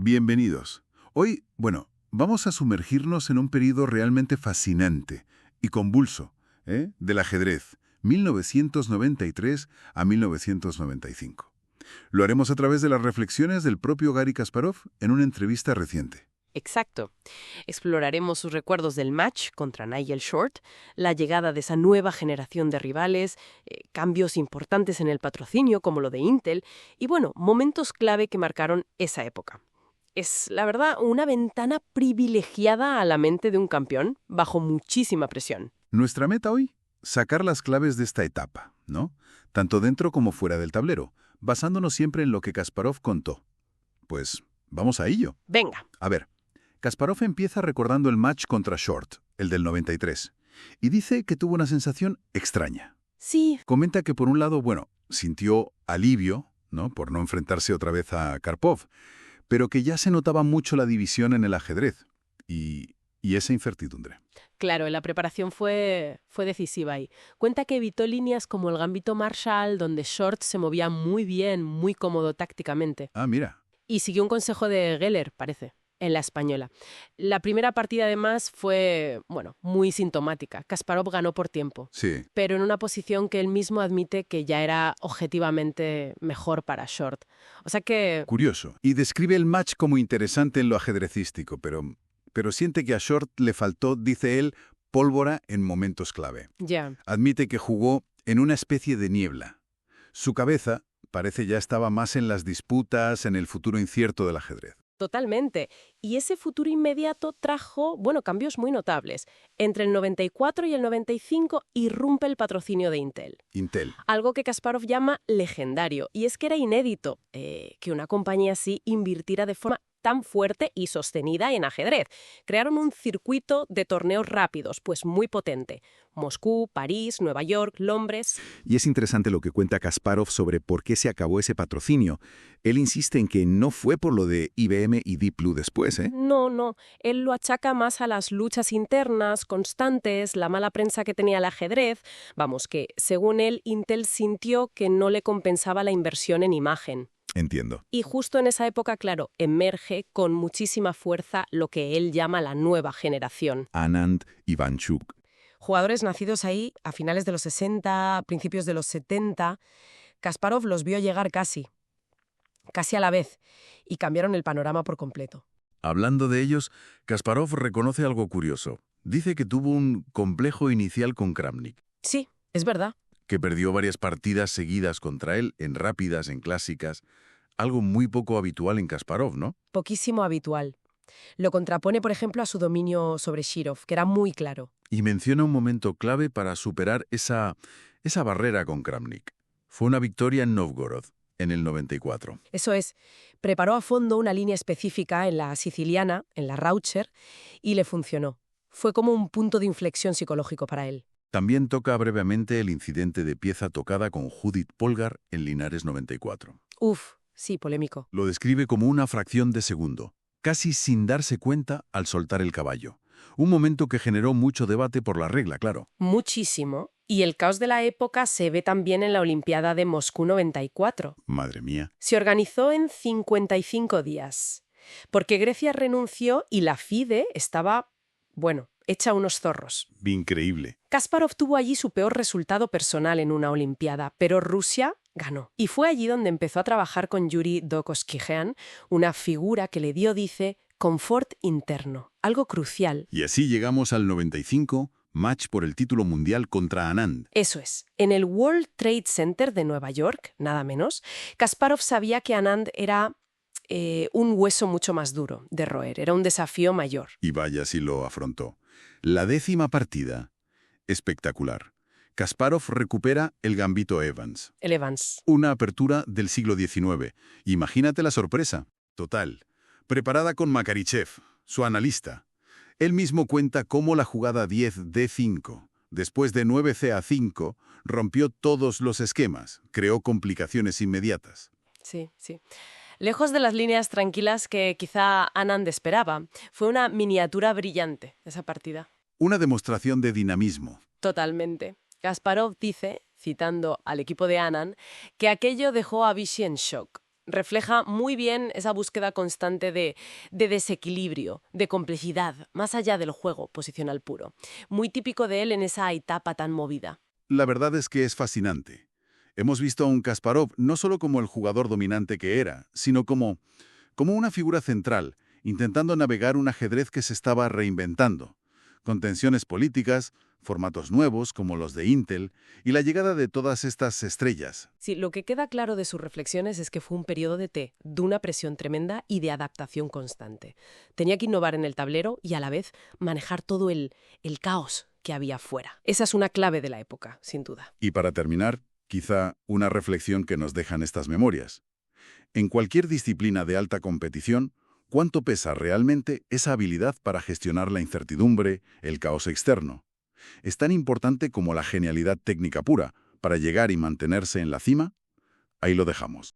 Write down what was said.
Bienvenidos. Hoy, vamos a sumergirnos en un periodo realmente fascinante y convulso, del ajedrez, 1993 a 1995. Lo haremos a través de las reflexiones del propio Garry Kasparov en una entrevista reciente. Exacto. Exploraremos sus recuerdos del match contra Nigel Short, la llegada de esa nueva generación de rivales, cambios importantes en el patrocinio como lo de Intel y, momentos clave que marcaron esa época. Es, la verdad, una ventana privilegiada a la mente de un campeón bajo muchísima presión. Nuestra meta hoy, sacar las claves de esta etapa, ¿no? Tanto dentro como fuera del tablero, basándonos siempre en lo que Kasparov contó. Pues, vamos a ello. Venga. A ver, Kasparov empieza recordando el match contra Short, el del 93, y dice que tuvo una sensación extraña. Sí. Comenta que por un lado, sintió alivio, ¿no?, por no enfrentarse otra vez a Karpov, pero que ya se notaba mucho la división en el ajedrez y esa incertidumbre. Claro, la preparación fue decisiva ahí. Cuenta que evitó líneas como el gambito Marshall, donde Short se movía muy bien, muy cómodo tácticamente. Ah, mira. Y siguió un consejo de Geller, parece, en la española. La primera partida, además, fue, muy sintomática. Kasparov ganó por tiempo. Sí. Pero en una posición que él mismo admite que ya era objetivamente mejor para Short. O sea que... Curioso. Y describe el match como interesante en lo ajedrecístico, pero siente que a Short le faltó, dice él, pólvora en momentos clave. Ya. Admite que jugó en una especie de niebla. Su cabeza parece ya estaba más en las disputas, en el futuro incierto del ajedrez. Totalmente. Y ese futuro inmediato trajo, cambios muy notables. Entre el 94 y el 95 irrumpe el patrocinio de Intel. Intel. Algo que Kasparov llama legendario. Y es que era inédito que una compañía así invirtiera de forma tan fuerte y sostenida en ajedrez. Crearon un circuito de torneos rápidos, pues muy potente. Moscú, París, Nueva York, Londres... Y es interesante lo que cuenta Kasparov sobre por qué se acabó ese patrocinio. Él insiste en que no fue por lo de IBM y Deep Blue después, ¿eh? No. Él lo achaca más a las luchas internas, constantes, la mala prensa que tenía el ajedrez. Vamos, que según él, Intel sintió que no le compensaba la inversión en imagen. Entiendo. Y justo en esa época, claro, emerge con muchísima fuerza lo que él llama la nueva generación. Anand, Ivanchuk. Jugadores nacidos ahí a finales de los 60, a principios de los 70. Kasparov los vio llegar casi a la vez, y cambiaron el panorama por completo. Hablando de ellos, Kasparov reconoce algo curioso. Dice que tuvo un complejo inicial con Kramnik. Sí, es verdad. Que perdió varias partidas seguidas contra él, en rápidas, en clásicas. Algo muy poco habitual en Kasparov, ¿no? Poquísimo habitual. Lo contrapone, por ejemplo, a su dominio sobre Shirov, que era muy claro. Y menciona un momento clave para superar esa barrera con Kramnik. Fue una victoria en Novgorod, en el 94. Eso es, preparó a fondo una línea específica en la siciliana, en la Raucher, y le funcionó. Fue como un punto de inflexión psicológico para él. También toca brevemente el incidente de pieza tocada con Judith Polgar en Linares 94. Sí, polémico. Lo describe como una fracción de segundo, casi sin darse cuenta al soltar el caballo. Un momento que generó mucho debate por la regla, claro. Muchísimo. Y el caos de la época se ve también en la Olimpiada de Moscú 94. Madre mía. Se organizó en 55 días. Porque Grecia renunció y la FIDE estaba, hecha unos zorros. Increíble. Kasparov tuvo allí su peor resultado personal en una Olimpiada, pero Rusia ganó. Y fue allí donde empezó a trabajar con Yuri Dokoskijian, una figura que le dio, dice, confort interno, algo crucial. Y así llegamos al 95, match por el título mundial contra Anand. Eso es. En el World Trade Center de Nueva York, nada menos, Kasparov sabía que Anand era un hueso mucho más duro de roer, era un desafío mayor. Y vaya si lo afrontó. La 10ª partida. Espectacular. Kasparov recupera el gambito Evans. El Evans. Una apertura del siglo XIX. Imagínate la sorpresa. Total. Preparada con Makarichev, su analista. Él mismo cuenta cómo la jugada 10D5, después de 9CA5, rompió todos los esquemas, creó complicaciones inmediatas. Sí. Lejos de las líneas tranquilas que quizá Anand esperaba, fue una miniatura brillante esa partida. Una demostración de dinamismo. Totalmente. Kasparov dice, citando al equipo de Anand, que aquello dejó a Vishy en shock. refleja muy bien esa búsqueda constante de desequilibrio, de complejidad, más allá del juego posicional puro. Muy típico de él en esa etapa tan movida. La verdad es que es fascinante. Hemos visto a un Kasparov no solo como el jugador dominante que era, sino como una figura central, intentando navegar un ajedrez que se estaba reinventando, con tensiones políticas, formatos nuevos como los de Intel y la llegada de todas estas estrellas. Sí, lo que queda claro de sus reflexiones es que fue un periodo de una presión tremenda y de adaptación constante. Tenía que innovar en el tablero y a la vez manejar todo el caos que había fuera. Esa es una clave de la época, sin duda. Y para terminar, quizá una reflexión que nos dejan estas memorias. En cualquier disciplina de alta competición, ¿cuánto pesa realmente esa habilidad para gestionar la incertidumbre, el caos externo? ¿Es tan importante como la genialidad técnica pura para llegar y mantenerse en la cima? Ahí lo dejamos.